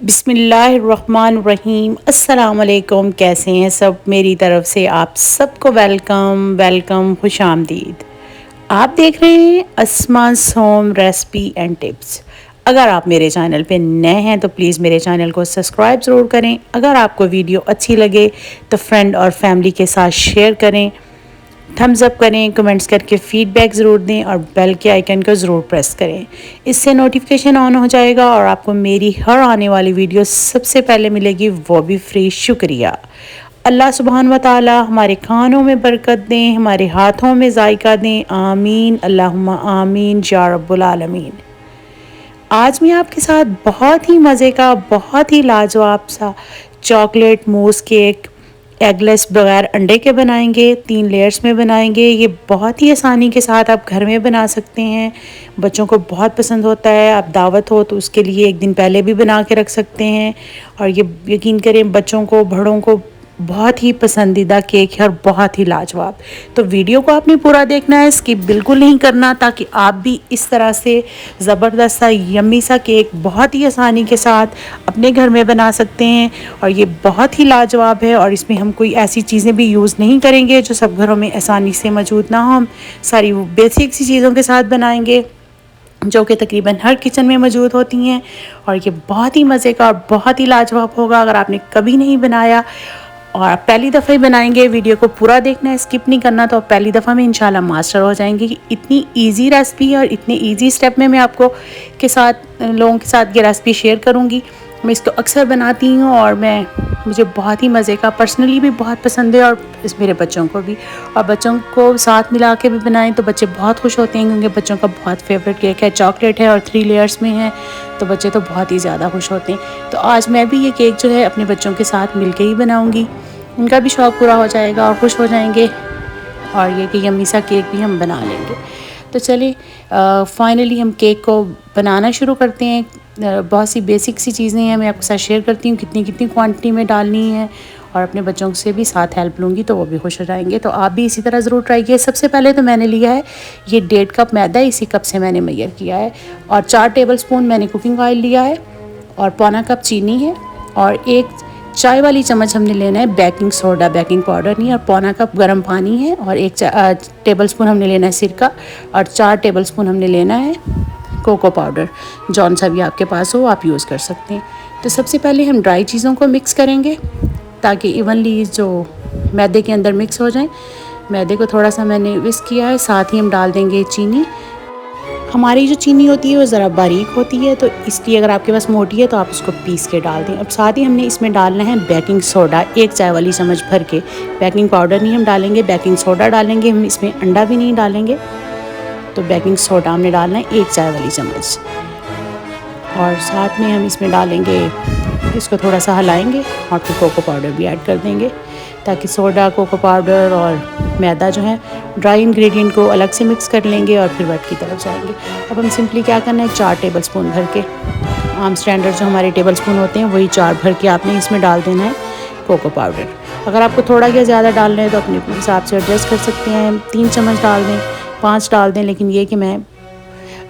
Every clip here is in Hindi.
बिस्मिल्लाहिर्रहमानिर्रहीम। अस्सलाम वालेकुम। कैसे हैं सब? मेरी तरफ से आप सबको वेलकम वेलकम, खुश आमदीद। आप देख रहे हैं Asma's home recipe and tips. अगर आप मेरे चैनल पे नए हैं तो प्लीज़ मेरे चैनल को सब्सक्राइब ज़रूर करें। अगर आपको वीडियो अच्छी लगे तो फ्रेंड और फैमिली के साथ शेयर करें, थम्स अप करें, कमेंट्स करके फीडबैक ज़रूर दें और बेल के आइकन को ज़रूर प्रेस करें। इससे नोटिफिकेशन ऑन हो जाएगा और आपको मेरी हर आने वाली वीडियो सबसे पहले मिलेगी, वो भी फ्री। शुक्रिया। अल्लाह सुब्हान व तआला हमारे खानों में बरकत दें, हमारे हाथों में जायका दें। आमीन अल्लाहुम्मा आमीन या रब्बुल आलमीन। आज मैं आपके साथ बहुत ही मज़े का, बहुत ही लाजवाब सा चॉकलेट मूस केक एगलेस बगैर अंडे के बनाएंगे। 3 लेयर्स में बनाएंगे। ये बहुत ही आसानी के साथ आप घर में बना सकते हैं। बच्चों को बहुत पसंद होता है। आप दावत हो तो उसके लिए एक दिन पहले भी बना के रख सकते हैं। और ये यकीन करें, बच्चों को, बड़ों को बहुत ही पसंदीदा केक है और बहुत ही लाजवाब। तो वीडियो को आपने पूरा देखना है, स्किप बिल्कुल नहीं करना, ताकि आप भी इस तरह से ज़बरदस्त सा यम्मी सा केक बहुत ही आसानी के साथ अपने घर में बना सकते हैं। और ये बहुत ही लाजवाब है और इसमें हम कोई ऐसी चीज़ें भी यूज़ नहीं करेंगे जो सब घरों में आसानी से मौजूद ना हो। हम सारी बेसिक सी चीज़ों के साथ बनाएंगे जो कि तकरीबन हर किचन में मौजूद होती हैं। और ये बहुत ही मज़े का और बहुत ही लाजवाब होगा। अगर आपने कभी नहीं बनाया और आप पहली दफ़ा ही बनाएंगे, वीडियो को पूरा देखना है, स्किप नहीं करना, तो आप पहली दफ़ा में इंशाल्लाह मास्टर हो जाएंगे। कि इतनी इजी रेसिपी है और इतने इजी स्टेप में मैं आपको लोगों के साथ ये रेसिपी शेयर करूँगी। मैं इसको अक्सर बनाती हूँ और मुझे बहुत ही मज़े का, पर्सनली भी बहुत पसंद है और मेरे बच्चों को भी। और बच्चों को साथ मिला के भी बनाएं तो बच्चे बहुत खुश होते हैं, क्योंकि बच्चों का बहुत फेवरेट केक है, चॉकलेट है और 3 लेयर्स में है, तो बच्चे तो बहुत ही ज़्यादा खुश होते हैं। तो आज मैं भी ये केक जो है अपने बच्चों के साथ मिल के ही बनाऊँगी। उनका भी शौक़ पूरा हो जाएगा और खुश हो जाएंगे और ये कि यम्मी सा केक भी हम बना लेंगे। तो चलिए फाइनली हम केक को बनाना शुरू करते हैं। बहुत सी बेसिक सी चीज़ें हैं, मैं आपके साथ शेयर करती हूँ कितनी कितनी क्वांटिटी में डालनी है, और अपने बच्चों से भी साथ हेल्प लूँगी तो वो भी खुश हो जाएंगे। तो आप भी इसी तरह ज़रूर ट्राई कीजिए। सबसे पहले तो मैंने लिया है ये 1.5 कप मैदा, इसी कप से मैंने मेजर किया है। और 4 टेबलस्पून मैंने कुकिंग ऑयल लिया है और पौना कप चीनी है और 1 चाय वाली चम्मच हमने लेना है बेकिंग सोडा, बेकिंग पाउडर नहीं, और पौना कप गर्म पानी है और 1 टेबलस्पून हमने लेना है सिरका और 4 टेबलस्पून हमने लेना है कोको पाउडर। जौन सा भी आपके पास हो आप यूज़ कर सकते हैं। तो सबसे पहले हम ड्राई चीज़ों को मिक्स करेंगे ताकि इवनली जो मैदे के अंदर मिक्स हो जाए। मैदे को थोड़ा सा मैंने विस्क किया है। साथ ही हम डाल देंगे चीनी। हमारी जो चीनी होती है वो ज़रा बारीक होती है, तो इसलिए अगर आपके पास मोटी है तो आप उसको पीस के डाल दें। अब साथ ही हमने इसमें डालना है बेकिंग सोडा, 1 चाय वाली चम्मच भर के। बेकिंग पाउडर नहीं हम डालेंगे, बेकिंग सोडा डालेंगे। हम इसमें अंडा भी नहीं डालेंगे, तो बेकिंग सोडा हमने डालना है 1 चाय वाली चम्मच। और साथ में हम इसमें डालेंगे, इसको थोड़ा सा हिलाएंगे और फिर कोको पाउडर भी ऐड कर देंगे, ताकि सोडा, कोको पाउडर और मैदा जो है ड्राई इंग्रेडिएंट को अलग से मिक्स कर लेंगे और फिर वेट की तरफ जाएंगे। अब हम सिंपली क्या करना है, 4 टेबलस्पून भर के, आम स्टैंडर्ड जो हमारे टेबलस्पून होते हैं वही 4 भर के आपने इसमें डाल देना है कोको पाउडर। अगर आपको थोड़ा या ज़्यादा डालना है तो अपने हिसाब से एडजस्ट कर सकते हैं। 3 चम्मच डाल दें, 5 डाल दें, लेकिन ये कि मैं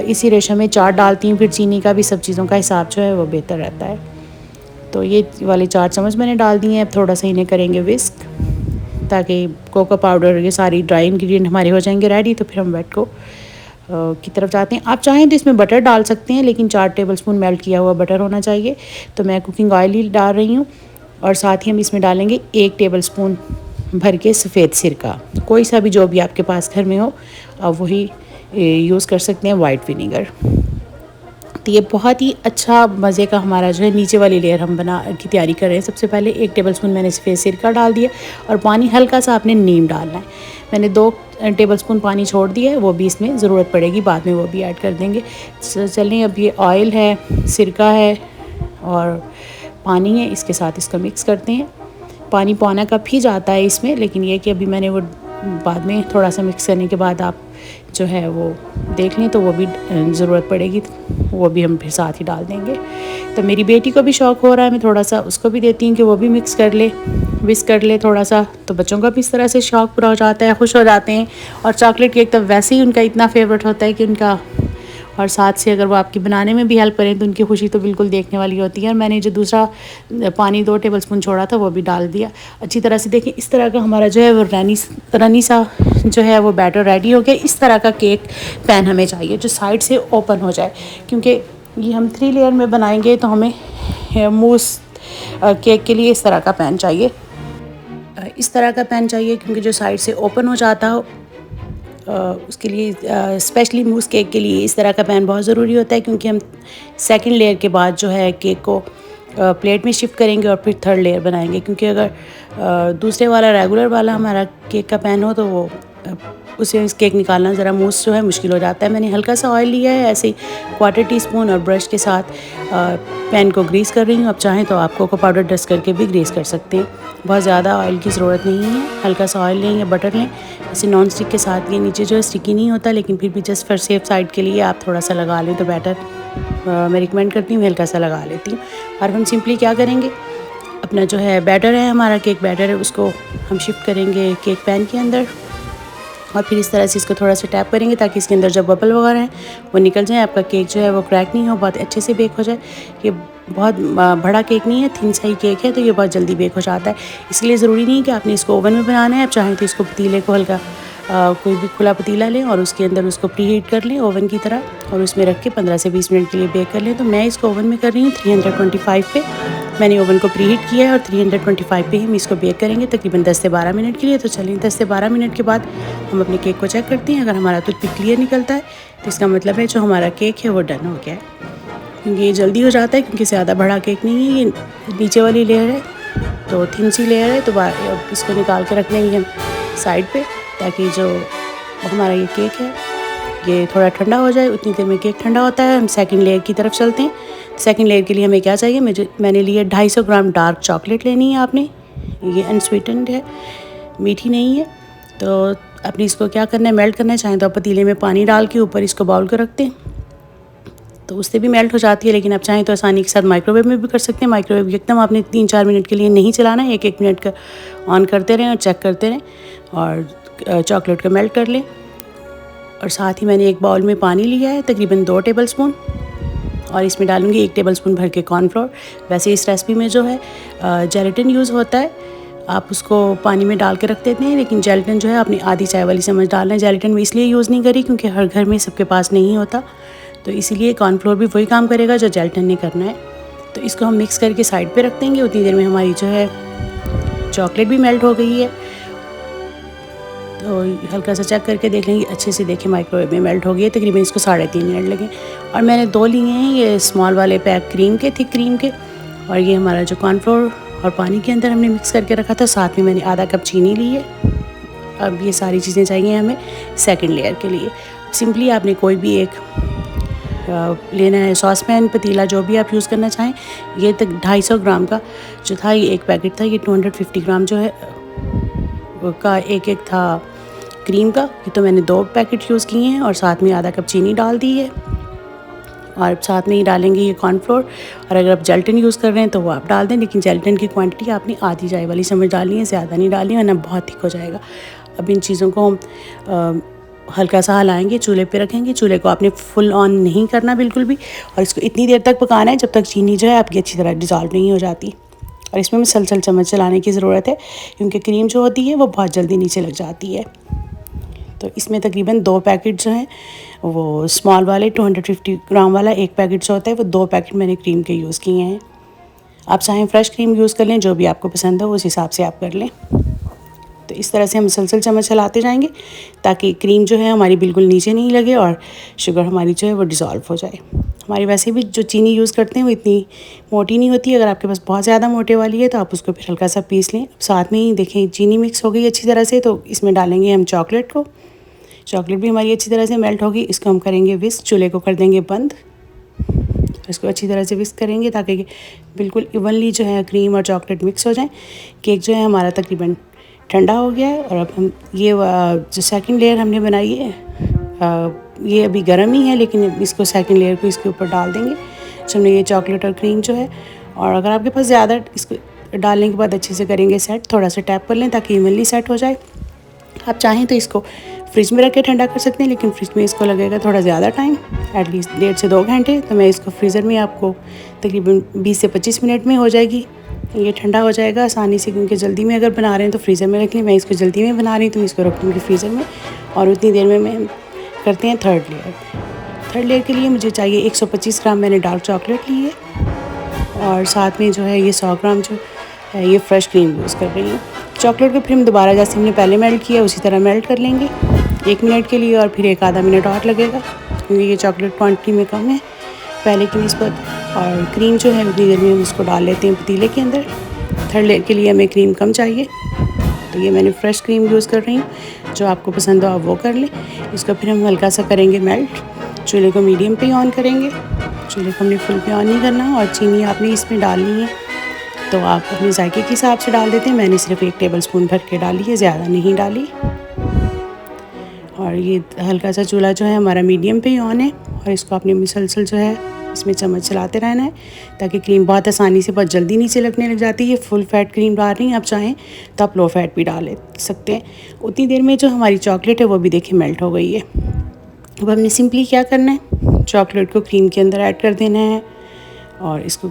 इसी रेशो में 4 डालती हूँ। फिर चीनी का भी सब चीज़ों का हिसाब जो है वो बेहतर रहता है। तो ये वाले 4 चम्मच मैंने डाल दिए हैं। अब थोड़ा सा इन्हें करेंगे विस्क, ताकि कोको पाउडर, ये सारी ड्राई इंग्रेडिएंट हमारे हो जाएंगे रेडी। तो फिर हम वेट को की तरफ जाते हैं। आप चाहें तो इसमें बटर डाल सकते हैं, लेकिन 4 टेबलस्पून मेल्ट किया हुआ बटर होना चाहिए। तो मैं कुकिंग ऑयल ही डाल रही हूँ। और साथ ही हम इसमें डालेंगे 1 टेबलस्पून भर के सफ़ेद सिरका, कोई सा भी जो भी आपके पास घर में हो आप वही यूज़ कर सकते हैं, वाइट विनीगर। तो ये बहुत ही अच्छा मज़े का हमारा जो है नीचे वाली लेयर हम की तैयारी कर रहे हैं। सबसे पहले 1 टेबलस्पून मैंने सफ़ेद सिरका डाल दिया और पानी हल्का सा आपने नीम डालना है। मैंने 2 टेबलस्पून पानी छोड़ दिया है, वो भी इसमें ज़रूरत पड़ेगी, बाद में वो भी ऐड कर देंगे। चलिए, अब ये ऑयल है, सिरका है और पानी है, इसके साथ इसको मिक्स करते हैं। पानी पौना कप ही जाता है इसमें, लेकिन ये कि अभी मैंने वो बाद में थोड़ा सा मिक्स करने के बाद आप जो है वो देख लें तो वो भी ज़रूरत पड़ेगी, वो भी हम फिर साथ ही डाल देंगे। तो मेरी बेटी को भी शौक़ हो रहा है, मैं थोड़ा सा उसको भी देती हूँ कि वो भी मिक्स कर ले, विस्क कर ले थोड़ा सा, तो बच्चों का भी इस तरह से शौक़ पूरा हो जाता है, खुश हो जाते हैं। और चॉकलेट केक तो वैसे ही उनका इतना फेवरेट होता है कि उनका और साथ से अगर वो आपकी बनाने में भी हेल्प करें तो उनकी खुशी तो बिल्कुल देखने वाली होती है। और मैंने जो दूसरा पानी 2 टेबलस्पून छोड़ा था वो भी डाल दिया अच्छी तरह से। देखिए इस तरह का हमारा जो है वो रनी सा जो है वो बैटर रेडी हो गया। इस तरह का केक पैन हमें चाहिए जो साइड से ओपन हो जाए, क्योंकि ये हम 3 लेयर में बनाएंगे तो हमें मूस केक के लिए इस तरह का पैन चाहिए। इस तरह का पैन चाहिए क्योंकि जो साइड से ओपन हो जाता हो उसके लिए स्पेशली मूस केक के लिए इस तरह का पैन बहुत ज़रूरी होता है, क्योंकि हम सेकंड लेयर के बाद जो है केक को प्लेट में शिफ्ट करेंगे और फिर थर्ड लेयर बनाएंगे। क्योंकि अगर दूसरे वाला रेगुलर वाला हमारा केक का पैन हो तो वो उसे केक निकालना ज़रा मूस जो है मुश्किल हो जाता है। मैंने हल्का सा ऑयल लिया है, ऐसे 1/4 टीस्पून, और ब्रश के साथ पैन को ग्रीस कर रही हूँ। अब चाहें तो आप कोको पाउडर डस्ट करके भी ग्रीस कर सकते हैं। बहुत ज़्यादा ऑयल की ज़रूरत नहीं है, हल्का सा ऑयल लें या बटर लें। इसे नॉन स्टिक के साथ ये नीचे जो है स्टिकी नहीं होता, लेकिन फिर भी जस्ट फॉर सेफ साइड के लिए आप थोड़ा सा लगा लें तो बेटर मैं रिकमेंड करती हूँ, हल्का सा लगा लेती हूँ। और हम सिंपली क्या करेंगे, अपना जो है बैटर है, हमारा केक बैटर है, उसको हम शिफ्ट करेंगे केक पैन के अंदर और फिर इस तरह से इसको थोड़ा सा टैप करेंगे ताकि इसके अंदर जो बबल वगैरह हैं वो निकल जाए, आपका केक जो है वो क्रैक नहीं हो, बहुत अच्छे से बेक हो जाए। ये बहुत बड़ा केक नहीं है, थिन सा ही केक है, तो ये बहुत जल्दी बेक हो जाता है। इसलिए ज़रूरी नहीं है कि आपने इसको ओवन में बनाना है। आप चाहें तो इसको पतीले को हल्का कोई भी खुला पतीला लें और उसके अंदर उसको प्री हीट कर लें ओवन की तरह, और उसमें रख के 15 से 20 मिनट के लिए बेक कर लें। तो मैं इसको ओवन में कर रही हूँ 325 पे। मैंने ओवन को प्री हीट किया है और 325 पे हम इसको बेक करेंगे तकरीबन 10 से 12 मिनट के लिए। तो चलिए 10 से 12 मिनट के बाद हम अपने केक को चेक करते हैं। अगर हमारा टूथपिक क्लियर निकलता है तो इसका मतलब है जो हमारा केक है वो डन हो गया है, क्योंकि ये जल्दी हो जाता है, क्योंकि ज़्यादा बड़ा केक नहीं है, ये नीचे वाली लेयर है तो थिन सी लेयर है। तो इसको निकाल के रख लेंगे हम साइड पे, ताकि जो हमारा ये केक है ये थोड़ा ठंडा हो जाए। उतनी देर में केक ठंडा होता है, हम सेकंड लेयर की तरफ चलते हैं। सेकंड लेयर के लिए हमें क्या चाहिए, मैंने लिए 250 ग्राम डार्क चॉकलेट लेनी है आपने। ये अनस्वीटेंड है, मीठी नहीं है। तो अपनी इसको क्या करना है, मेल्ट करना है। चाहें तो आप पतीले में पानी डाल के ऊपर इसको बाउल को रखते हैं तो उससे भी मेल्ट हो जाती है, लेकिन आप चाहें तो आसानी के साथ माइक्रोवेव में भी कर सकते हैं। माइक्रोवेव एकदम आपने 3-4 मिनट के लिए नहीं चलाना है, 1-1 मिनट का ऑन करते रहें और चेक करते रहें और चॉकलेट को मेल्ट कर लें। और साथ ही मैंने एक बाउल में पानी लिया है तकरीबन 2 टेबलस्पून, और इसमें डालूंगी 1 टेबलस्पून भर के कॉर्नफ्लोर। वैसे इस रेसिपी में जो है जेलेटिन यूज़ होता है, आप उसको पानी में डाल के रख देते हैं, लेकिन जेलेटिन जो है अपनी आधी चाय वाली चम्मच डालना है। जेलेटिन मैं इसलिए यूज़ नहीं करी क्योंकि हर घर में सबके पास नहीं होता, तो इसीलिए कॉर्नफ्लोर भी वही काम करेगा जो जेलेटिन ने करना है। तो इसको हम मिक्स करके साइड पे रख देंगे। उतनी देर में हमारी जो है चॉकलेट भी मेल्ट हो गई है, तो हल्का सा चेक करके देख लेंगे अच्छे से। देखिए माइक्रोवेव में मेल्ट हो गई है, तकरीबन इसको 3.5 मिनट लगे। और मैंने 2 लिए हैं ये स्मॉल वाले पैक क्रीम के, थिक क्रीम के, और ये हमारा जो कॉर्नफ्लोर और पानी के अंदर हमने मिक्स करके रखा था। साथ में मैंने आधा कप चीनी ली है। अब ये सारी चीज़ें चाहिए हमें सेकंड लेयर के लिए। सिंपली आपने कोई भी एक लेना है, सॉस पैन, पतीला, जो भी आप यूज़ करना चाहें। ये तक 250 ग्राम का जो था ये एक पैकेट था। ये 250 ग्राम जो है का एक था क्रीम का। ये तो मैंने 2 पैकेट यूज़ किए हैं और साथ में आधा कप चीनी डाल दी है, और साथ में ही डालेंगे ये कॉर्नफ्लोर। और अगर आप जेलेटिन यूज़ कर रहे हैं तो वो आप डाल दें, लेकिन जेलेटिन की क्वांटिटी आपने आधी चाय वाली चम्मच डालनी है, ज़्यादा नहीं डालनी, वरना बहुत थिक हो जाएगा। अब इन चीज़ों को हम हल्का सा हिलाएंगे, चूल्हे पे रखेंगे। चूल्हे को आपने फुल ऑन नहीं करना बिल्कुल भी, और इसको इतनी देर तक पकाना है जब तक चीनी जो है आपकी अच्छी तरह डिज़ोल्व नहीं हो जाती। और इसमें मुसलसल चम्मच चलाने की ज़रूरत है, क्योंकि क्रीम जो होती है वो बहुत जल्दी नीचे लग जाती है। तो इसमें तकरीबन 2 पैकेट जो हैं वो स्मॉल वाले 250 ग्राम वाला एक पैकेट जो होता है वो 2 पैकेट मैंने क्रीम के यूज़ किए हैं। आप चाहें फ्रेश क्रीम यूज़ कर लें, जो भी आपको पसंद हो उस हिसाब से आप कर लें। तो इस तरह से हम मुसलसल चम्मच चलाते जाएंगे ताकि क्रीम जो है हमारी बिल्कुल नीचे नहीं लगे और शुगर हमारी जो है वो डिज़ोल्व हो जाए। हमारी वैसे भी जो चीनी यूज़ करते हैं वो इतनी मोटी नहीं होती। अगर आपके पास बहुत ज़्यादा मोटे वाली है तो आप उसको फिर हल्का सा पीस लें। साथ में ही देखें चीनी मिक्स हो गई अच्छी तरह से, तो इसमें डालेंगे हम चॉकलेट को। चॉकलेट भी हमारी अच्छी तरह से मेल्ट होगी। इसको हम करेंगे विस्क, चूल्हे को कर देंगे बंद। इसको अच्छी तरह से विस्क करेंगे ताकि बिल्कुल इवनली जो है क्रीम और चॉकलेट मिक्स हो जाए। केक जो है हमारा तकरीबन ठंडा हो गया है, और अब हम ये जो सेकंड लेयर हमने बनाई है ये अभी गर्म ही है, लेकिन इसको सेकंड लेयर को इसके ऊपर डाल देंगे जो हमने ये चॉकलेट और क्रीम जो है। और अगर आपके पास ज़्यादा, इसको डालने के बाद अच्छे से करेंगे सेट, थोड़ा सा टैप कर लें ताकि इवनली सेट हो जाए। आप चाहें तो इसको फ्रिज में रख के ठंडा कर सकते हैं, लेकिन फ्रिज में इसको लगेगा थोड़ा ज़्यादा टाइम, एटलीस्ट 1.5 से 2 घंटे। तो मैं इसको फ्रीज़र में आपको तकरीबन 20 से 25 मिनट में हो जाएगी, ये ठंडा हो जाएगा आसानी से। क्योंकि जल्दी में अगर बना रहे हैं तो फ्रीज़र में रख लें, मैं इसको जल्दी में बना रही हूँ तो मैं इसको रख दूँगी फ्रीज़र में। और उतनी देर में मैं करते हैं थर्ड लेयर। थर्ड लेयर के लिए मुझे चाहिए 125 ग्राम मैंने डार्क चॉकलेट ली है, और साथ में जो है ये 100 ग्राम जो है ये फ्रेश क्रीम यूज़ कर रही हूँ। चॉकलेट को फिर हम दोबारा जैसे हमने पहले मेल्ट किया उसी तरह मेल्ट कर लेंगे 1 मिनट के लिए, और फिर 1 आधा मिनट और लगेगा क्योंकि ये चॉकलेट क्वांटिटी में कम है पहले की निस्बत। और क्रीम जो है उतनी देर में हम उसको डाल लेते हैं पतीले के अंदर। थर्ड लेयर के लिए हमें क्रीम कम चाहिए, तो ये मैंने फ्रेश क्रीम यूज़ कर रही हूँ, जो आपको पसंद हो आप वो कर लें। इसको फिर हम हल्का सा करेंगे मेल्ट, चूल्हे को मीडियम पे ऑन करेंगे, चूल्हे को हमने फुल पे ऑन नहीं करना। और चीनी आपने इसमें डालनी है तो आप अपने जायके के हिसाब से डाल देते हैं, मैंने सिर्फ 1 टेबलस्पून भर के डाली है, ज़्यादा नहीं डाली। और ये हल्का सा चूल्हा जो है हमारा मीडियम पे ही ऑन है, और इसको आपने मुसलसल जो है इसमें चम्मच चलाते रहना है ताकि क्रीम बहुत आसानी से बहुत जल्दी नीचे लगने लग जाती है। फुल फैट क्रीम डाल रही हैं, आप चाहें तो आप लो फैट भी डाल सकते हैं। उतनी देर में जो हमारी चॉकलेट है वो भी देखिए मेल्ट हो गई है। अब हमने सिंपली क्या करना है, चॉकलेट को क्रीम के अंदर ऐड कर देना है, और इसको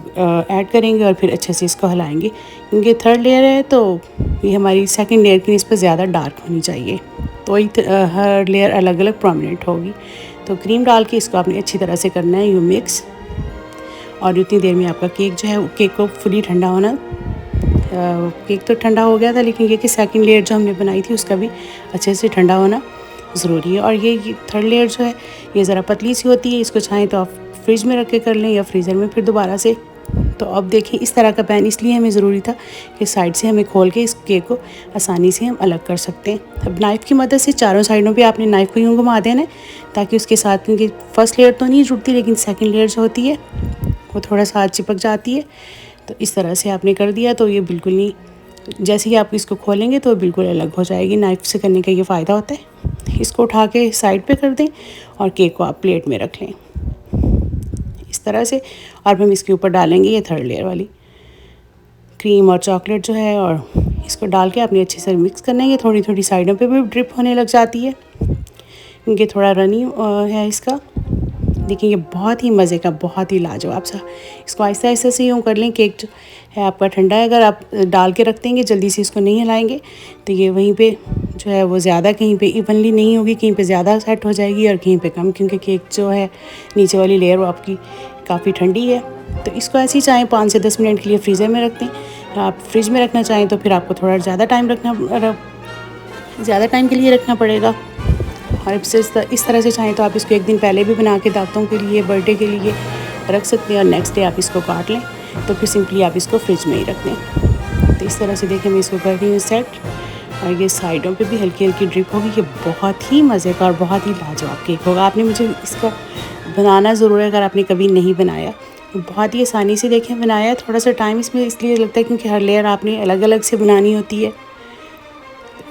ऐड करेंगे और फिर अच्छे से इसको हिलाएंगे। क्योंकि थर्ड लेयर है तो ये हमारी सेकंड लेयर की निस्बत ज़्यादा डार्क होनी चाहिए, तो हर लेयर अलग अलग प्रोमिनेंट होगी। तो क्रीम डाल के इसको आपने अच्छी तरह से करना है यू मिक्स। और उतनी देर में आपका केक जो है केक को फुली ठंडा होना, केक तो ठंडा हो गया था, लेकिन ये कि सेकंड लेयर जो हमने बनाई थी उसका भी अच्छे से ठंडा होना ज़रूरी है। और ये थर्ड लेयर जो है ये ज़रा पतली सी होती है, इसको चाहें तो आप फ्रिज में रख के कर लें या फ्रीज़र में फिर दोबारा से। तो अब देखें इस तरह का पैन इसलिए हमें ज़रूरी था कि साइड से हमें खोल के इस केक को आसानी से हम अलग कर सकते हैं। अब नाइफ़ की मदद से चारों साइडों पे आपने नाइफ़ को यूँ घुमा देना है ताकि उसके साथ, क्योंकि फर्स्ट लेयर तो नहीं जुड़ती लेकिन सेकंड लेयर जो होती है वो थोड़ा सा चिपक जाती है। तो इस तरह से आपने कर दिया तो ये बिल्कुल नहीं, जैसे ही आप इसको खोलेंगे तो बिल्कुल अलग हो जाएगी। नाइफ़ से करने का ये फ़ायदा होता है। इसको उठा के साइड पे कर दें और केक को आप प्लेट में रख लें इस तरह से। और हम इसके ऊपर डालेंगे ये थर्ड लेयर वाली क्रीम और चॉकलेट जो है, और इसको डाल के आपने अच्छे से मिक्स करना है। ये थोड़ी थोड़ी साइडों पे भी ड्रिप होने लग जाती है क्योंकि थोड़ा रनी है इसका। देखिए ये बहुत ही मज़े का, बहुत ही लाजवाब सा। इसको आहिस्ता आहिस्ता से यूँ कर लें। केक जो है आपका ठंडा है, अगर आप डाल के रख देंगे जल्दी से इसको नहीं हिलाएंगे तो ये वहीं पे जो है वो ज़्यादा कहीं पे इवनली नहीं होगी, कहीं पे ज़्यादा सेट हो जाएगी और कहीं पे कम, क्योंकि केक जो है नीचे वाली लेयर वो आपकी काफ़ी ठंडी है। तो इसको ऐसे ही चाहें 5 से 10 मिनट के लिए फ्रीज़र में रख दें। आप फ्रिज में रखना चाहें तो फिर आपको थोड़ा ज़्यादा टाइम के लिए रखना पड़ेगा। और इस तरह से चाहें तो आप इसको 1 दिन पहले भी बना के दावतों के लिए, बर्थडे के लिए रख सकते हैं, और नेक्स्ट डे आप इसको काट लें तो फिर सिंपली आप इसको फ्रिज में ही रख दें। तो इस तरह से देखें मैं इसको कर रही हूँ सेट, और ये साइडों पे भी हल्की हल्की ड्रिप होगी। ये बहुत ही मज़े का और बहुत ही लाजवाब केक होगा। आपने मुझे इसका बनाना ज़रूर है अगर आपने कभी नहीं बनाया। बहुत ही आसानी से देखें बनाया है। थोड़ा सा टाइम इसमें इसलिए लगता है क्योंकि हर लेयर आपने अलग अलग से बनानी होती है।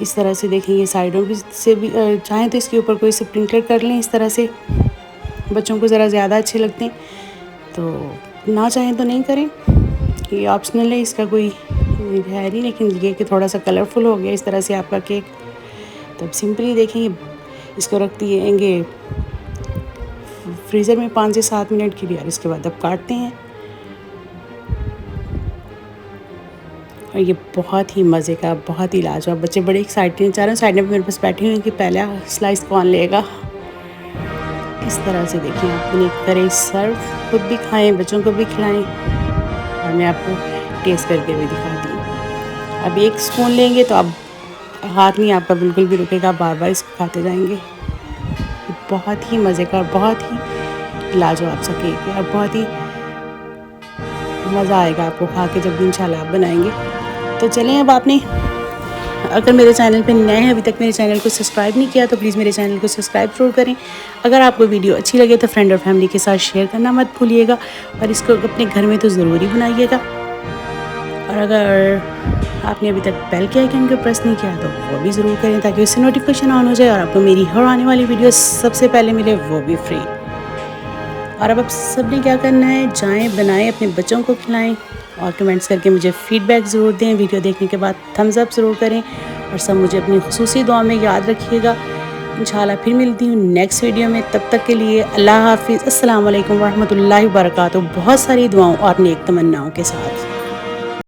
इस तरह से देखें ये साइडों से भी चाहें तो इसके ऊपर कोई स्प्रिंकलर कर लें इस तरह से, बच्चों को ज़रा ज़्यादा अच्छे लगते हैं। तो ना चाहें तो नहीं करें, ये ऑप्शनल है, इसका कोई है नहीं। लेकिन ये कि थोड़ा सा कलरफुल हो गया इस तरह से आपका केक। तो अब सिंपली देखें इसको रख दिएंगे फ्रीज़र में 5 से 7 मिनट के लिए, और इसके बाद अब काटते हैं। और ये बहुत ही मज़े का, बहुत ही लाजवाब, बच्चे बड़े एक्साइटेड हैं। चारों साइड में मेरे पास बैठे हुए हैं कि पहला स्लाइस कौन लेगा। इस तरह से देखिए आप उन्हें करें सर्व, खुद भी खाएं, बच्चों को भी खिलाएं, और मैं आपको टेस्ट करके भी दिखाती हूँ। अब 1 स्पून लेंगे तो अब हाथ नहीं आपका बिल्कुल भी रुकेगा, बार बार इसको खाते जाएंगे। बहुत ही मज़े का और बहुत ही लाजवाब सा केक है, और बहुत ही मज़ा आएगा आपको खा के जब इंशाल्लाह आप बनाएंगे। तो चलें अब आपने अगर मेरे चैनल पे नए हैं, अभी तक मेरे चैनल को सब्सक्राइब नहीं किया तो प्लीज़ मेरे चैनल को सब्सक्राइब ज़रूर करें। अगर आपको वीडियो अच्छी लगे तो फ्रेंड और फैमिली के साथ शेयर करना मत भूलिएगा, और इसको अपने घर में तो ज़रूर ही बनाइएगा। और अगर आपने अभी तक बेल के आइकन को प्रेस नहीं किया तो वो भी ज़रूर करें ताकि उससे नोटिफिकेशन ऑन हो जाए और आपको मेरी हर आने वाली वीडियो सबसे पहले मिले, वो भी फ्री। और अब सब ने क्या करना है, जाएं बनाएं, अपने बच्चों को खिलाएं, और कमेंट्स करके मुझे फ़ीडबैक ज़रूर दें। वीडियो देखने के बाद थम्स अप ज़रूर करें, और सब मुझे अपनी खुसूसी दुआ में याद रखिएगा। इंशाल्लाह फिर मिलती हूँ नेक्स्ट वीडियो में। तब तक के लिए अल्लाह हाफिज़, अस्सलाम वालेकुम वरहमतुल्लाहि वबरकातुहू। बहुत सारी दुआओं और नेक तमन्नाओं के साथ।